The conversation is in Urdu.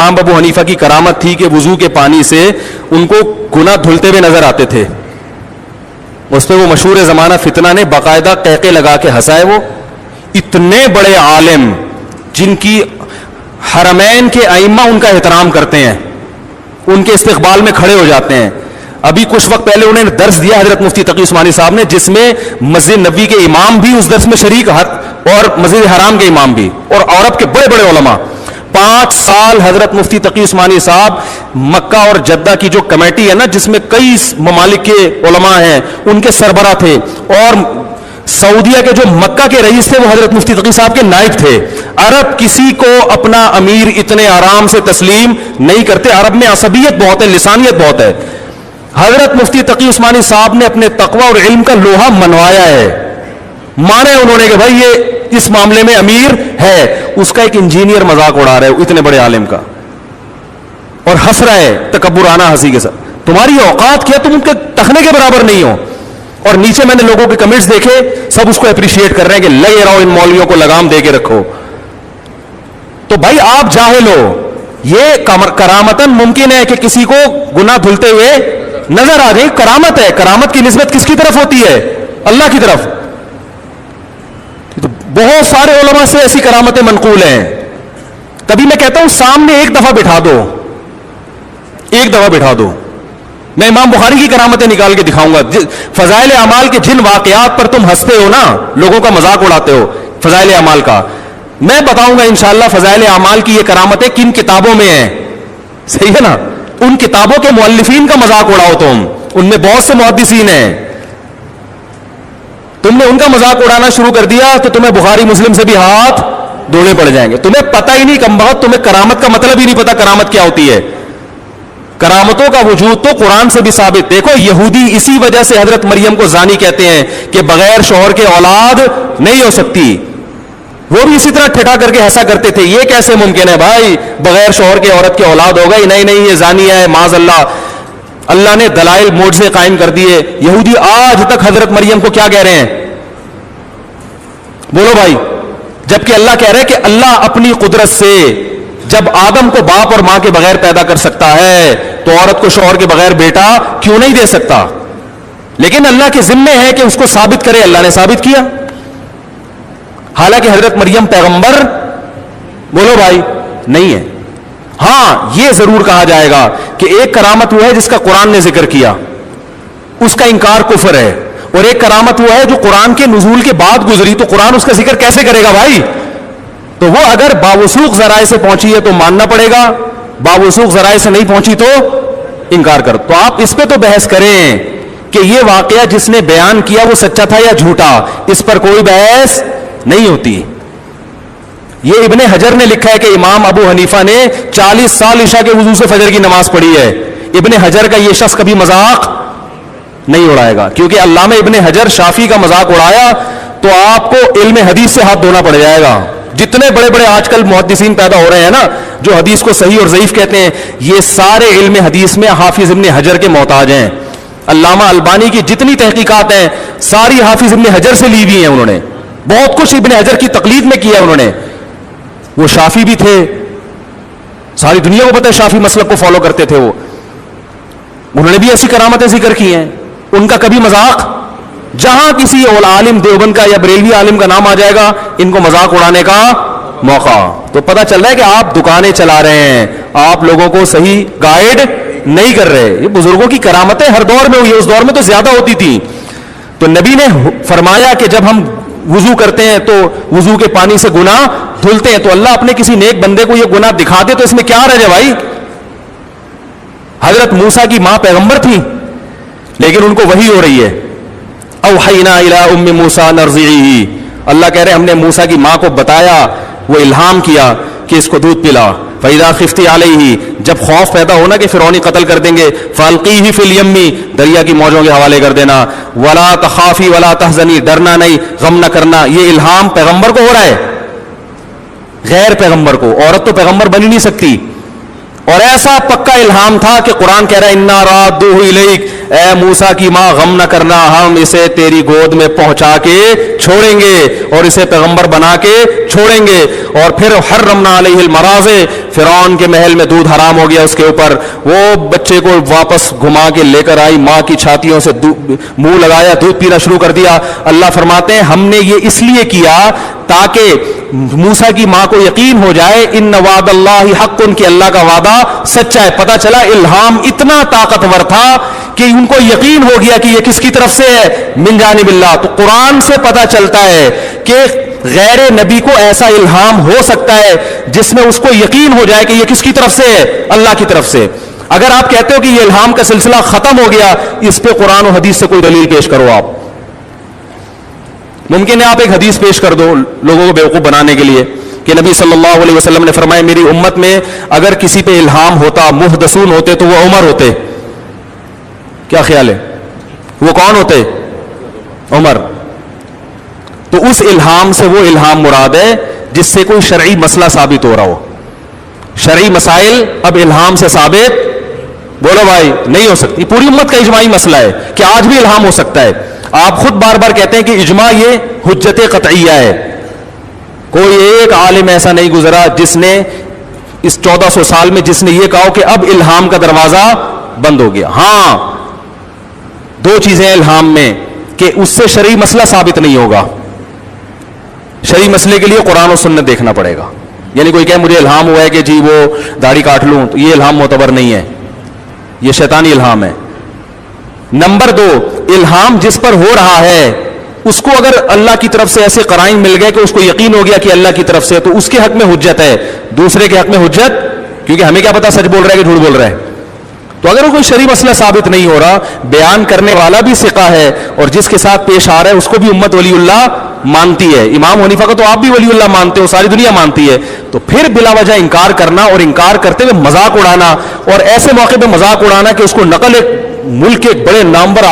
امام ابو حنیفہ کی کرامت تھی کہ وضو کے پانی سے ان کو گناہ دھلتے ہوئے نظر آتے تھے. اس پہ وہ مشہور زمانہ فتنہ نے باقاعدہ قہقے لگا کے ہنسائے. وہ اتنے بڑے عالم جن کی حرمین کے ائمہ ان کا احترام کرتے ہیں, ان کے استقبال میں کھڑے ہو جاتے ہیں. ابھی کچھ وقت پہلے انہیں درس دیا حضرت مفتی تقی عثمانی صاحب نے, جس میں مسجد نبوی کے امام بھی اس درس میں شریک اور مسجد حرام کے امام بھی, اور عرب کے بڑے بڑے علماء. 5 سال حضرت مفتی تقی عثمانی صاحب مکہ اور جدہ کی جو کمیٹی ہے نا, جس میں کئی ممالک کے علماء ہیں, ان کے سربراہ تھے. اور سعودیہ کے جو مکہ کے رئیس تھے وہ حضرت مفتی تقی صاحب کے نائب تھے. عرب کسی کو اپنا امیر اتنے آرام سے تسلیم نہیں کرتے. عرب میں عصبیت بہت ہے, لسانیت بہت ہے. حضرت مفتی تقی عثمانی صاحب نے اپنے تقوی اور علم کا لوہا منوایا ہے, مانا ہے انہوں نے کہ بھائی یہ اس معاملے میں امیر ہے. اس کا ایک انجینئر مذاق اڑا رہا ہے اتنے بڑے عالم کا, اور ہنس رہا ہے تکبرانہ ہنسی کے ساتھ. تمہاری اوقات کیا, تم ان کے ٹخنے کے برابر نہیں ہو. اور نیچے میں نے لوگوں کے کمنٹس دیکھے, سب اس کو اپریشیٹ کر رہے ہیں کہ لگے رہو ان مولویوں کو لگام دے کے رکھو. تو بھائی آپ جاہل ہو. یہ کرامتاً ممکن ہے کہ کسی کو گناہ دھلتے ہوئے نظر آ جائے, کرامت ہے. کرامت کی نسبت کس کی طرف ہوتی ہے؟ اللہ کی طرف. تو بہت سارے علماء سے ایسی کرامتیں منقول ہیں. کبھی میں کہتا ہوں سامنے ایک دفعہ بٹھا دو, ایک دفعہ بٹھا دو, میں امام بخاری کی کرامتیں نکال کے دکھاؤں گا. فضائل اعمال کے جن واقعات پر تم ہنستے ہو نا, لوگوں کا مذاق اڑاتے ہو فضائل اعمال کا, میں بتاؤں گا انشاءاللہ فضائل اعمال کی یہ کرامتیں کن کتابوں میں ہیں. صحیح ہے نا؟ ان کتابوں کے مؤلفین کا مذاق اڑاؤ تم, ان میں بہت سے محدثین ہیں. تم نے ان کا مذاق اڑانا شروع کر دیا تو تمہیں بخاری مسلم سے بھی ہاتھ دھونے پڑ جائیں گے. تمہیں پتہ ہی نہیں کم بہت, تمہیں کرامت کا مطلب ہی نہیں پتا کرامت کیا ہوتی ہے. کرامتوں کا وجود تو قرآن سے بھی ثابت. دیکھو یہودی اسی وجہ سے حضرت مریم کو زانی کہتے ہیں کہ بغیر شوہر کے اولاد نہیں ہو سکتی. وہ بھی اسی طرح ٹھٹا کر کے ہنسا کرتے تھے, یہ کیسے ممکن ہے بھائی بغیر شوہر کے عورت کی اولاد ہو گئی, نہیں نہیں یہ زانی ہے معاذ اللہ. اللہ نے دلائل معجزے قائم کر دیے. یہودی آج تک حضرت مریم کو کیا کہہ رہے ہیں؟ بولو بھائی. جبکہ اللہ کہہ رہے ہیں کہ اللہ اپنی قدرت سے جب آدم کو باپ اور ماں کے بغیر پیدا کر سکتا ہے تو عورت کو شوہر کے بغیر بیٹا کیوں نہیں دے سکتا؟ لیکن اللہ کے ذمے ہے کہ اس کو ثابت کرے. اللہ نے ثابت کیا. حالانکہ حضرت مریم پیغمبر بولو بھائی نہیں ہے. ہاں یہ ضرور کہا جائے گا کہ ایک کرامت وہ ہے جس کا قرآن نے ذکر کیا, اس کا انکار کفر ہے. اور ایک کرامت وہ ہے جو قرآن کے نزول کے بعد گزری, تو قرآن اس کا ذکر کیسے کرے گا بھائی؟ تو وہ اگر باوثوق ذرائع سے پہنچی ہے تو ماننا پڑے گا, باوثوق ذرائع سے نہیں پہنچی تو انکار کر. تو آپ اس پہ تو بحث کریں کہ یہ واقعہ جس نے بیان کیا وہ سچا تھا یا جھوٹا, اس پر کوئی بحث نہیں ہوتی. یہ ابن حجر نے لکھا ہے کہ امام ابو حنیفہ نے 40 سال عشاء کے وضو سے فجر کی نماز پڑھی ہے. ابن حجر کا یہ شخص کبھی مذاق نہیں اڑائے گا, کیونکہ علامہ ابن حجر شافعی کا مذاق اڑایا تو آپ کو علم حدیث سے ہاتھ دھونا پڑ جائے گا. جتنے بڑے بڑے آج کل محدثین پیدا ہو رہے ہیں نا, جو حدیث کو صحیح اور ضعیف کہتے ہیں, یہ سارے علم حدیث میں حافظ ابن حجر کے محتاج ہیں. علامہ البانی کی جتنی تحقیقات ہیں ساری حافظ ابن حجر سے لی ہوئی ہیں. انہوں نے بہت کچھ ابن حجر کی تقلید میں کیا. انہوں نے, وہ شافعی بھی تھے, ساری دنیا کو پتہ ہے شافعی مسلک کو فالو کرتے تھے. وہ انہوں نے بھی ایسی کرامتیں ذکر کی ہیں. ان کا کبھی مذاق, جہاں کسی عالم دیوبند کا یا بریلوی عالم کا نام آ جائے گا ان کو مذاق اڑانے کا موقع. تو پتہ چل رہا ہے کہ آپ دکانیں چلا رہے ہیں, آپ لوگوں کو صحیح گائیڈ نہیں کر رہے. یہ بزرگوں کی کرامتیں ہر دور میں ہوئی, اس دور میں تو زیادہ ہوتی تھی. تو نبی نے فرمایا کہ جب ہم وضو کرتے ہیں تو وضو کے پانی سے گناہ دھلتے ہیں, تو اللہ اپنے کسی نیک بندے کو یہ گناہ دکھا دے تو اس میں کیا رہ جائے بھائی؟ حضرت موسیٰ کی ماں پیغمبر تھی لیکن ان کو وحی ہو رہی ہے. اوحینا الی ام موسیٰ نرضعیہ, اللہ کہہ رہے ہم نے موسیٰ کی ماں کو بتایا, وہ الہام کیا کہ اس کو دودھ پلا. فَإِذَا خِفْتِ عَلَيْهِ, جب خوف پیدا ہونا کہ فرعونی قتل کر دیں گے, فَأَلْقِيهِ فِي الْيَمِّ, دریا کی موجوں کے حوالے کر دینا. وَلَا تَخَافِي وَلَا تَحْزَنِي, ڈرنا نہیں غم نہ کرنا. یہ الہام پیغمبر کو ہو رہا ہے, غیر پیغمبر کو. عورت تو پیغمبر بن ہی نہیں سکتی. اور ایسا پکا الہام تھا کہ قرآن کہہ رہا ہے انا رادوہ الیک، اے موسیٰ کی ماں غم نہ کرنا، ہم اسے تیری گود میں پہنچا کے چھوڑیں گے اور اسے پیغمبر بنا کے چھوڑیں گے. اور پھر حرمنا علیہ المراضع، فرعون کے محل میں دودھ حرام ہو گیا اس کے اوپر. وہ بچے کو واپس گھما کے لے کر آئی، ماں کی چھاتیوں سے منہ لگایا، دودھ پینا شروع کر دیا. اللہ فرماتے ہیں ہم نے یہ اس لیے کیا تاکہ موسیٰ کی ماں کو یقین ہو جائے ان وعد اللہ حق، ان کی اللہ کا وعدہ سچا ہے. پتہ چلا الہام اتنا طاقتور تھا کہ ان کو یقین ہو گیا کہ یہ کس کی طرف سے ہے، من جانب اللہ. تو قرآن سے پتہ چلتا ہے کہ غیر نبی کو ایسا الہام ہو سکتا ہے جس میں اس کو یقین ہو جائے کہ یہ کس کی طرف سے ہے، اللہ کی طرف سے. اگر آپ کہتے ہو کہ یہ الہام کا سلسلہ ختم ہو گیا، اس پہ قرآن و حدیث سے کوئی دلیل پیش کرو. آپ ممکن ہے آپ ایک حدیث پیش کر دو لوگوں کو بیوقوف بنانے کے لیے کہ نبی صلی اللہ علیہ وسلم نے فرمایا میری امت میں اگر کسی پہ الہام ہوتا، محدثون ہوتے تو وہ عمر ہوتے. کیا خیال ہے؟ وہ کون ہوتے؟ عمر. تو اس الہام سے وہ الہام مراد ہے جس سے کوئی شرعی مسئلہ ثابت ہو رہا ہو. شرعی مسائل اب الہام سے ثابت، بولو بھائی، نہیں ہو سکتی. پوری امت کا اجماعی مسئلہ ہے کہ آج بھی الہام ہو سکتا ہے. آپ خود بار بار کہتے ہیں کہ اجماع یہ حجت قطعیہ ہے. کوئی ایک عالم ایسا نہیں گزرا جس نے اس 1400 سال میں جس نے یہ کہا کہ اب الہام کا دروازہ بند ہو گیا. ہاں، دو چیزیں الہام میں کہ اس سے شرعی مسئلہ ثابت نہیں ہوگا. شرعی مسئلے کے لیے قرآن و سنت دیکھنا پڑے گا. یعنی کوئی کہے مجھے الہام ہوا ہے کہ جی وہ داڑھی کاٹ لوں، تو یہ الہام معتبر نہیں ہے، یہ شیطانی الہام ہے. نمبر دو، الہام جس پر ہو رہا ہے اس کو اگر اللہ کی طرف سے ایسے قرائن مل گئے کہ اس کو یقین ہو گیا کہ اللہ کی طرف سے، تو اس کے حق میں حجت ہے. دوسرے کے حق میں حجت، کیونکہ ہمیں کیا پتا سچ بول رہا ہے کہ جھوٹ بول رہا ہے. تو اگر وہ کوئی شرعی مسئلہ ثابت نہیں ہو رہا، بیان کرنے والا بھی ثقہ ہے اور جس کے ساتھ پیش آ رہا ہے اس کو بھی امت ولی اللہ مانتی ہے. امام حنیفہ کو تو آپ بھی ولی اللہ مانتے ہو، ساری دنیا مانتی ہے. تو پھر بلا وجہ انکار کرنا اور انکار کرتے ہوئے مذاق اڑانا، اور ایسے موقع پہ مذاق اڑانا کہ اس کو نقل ایک ملک کے بڑے نامور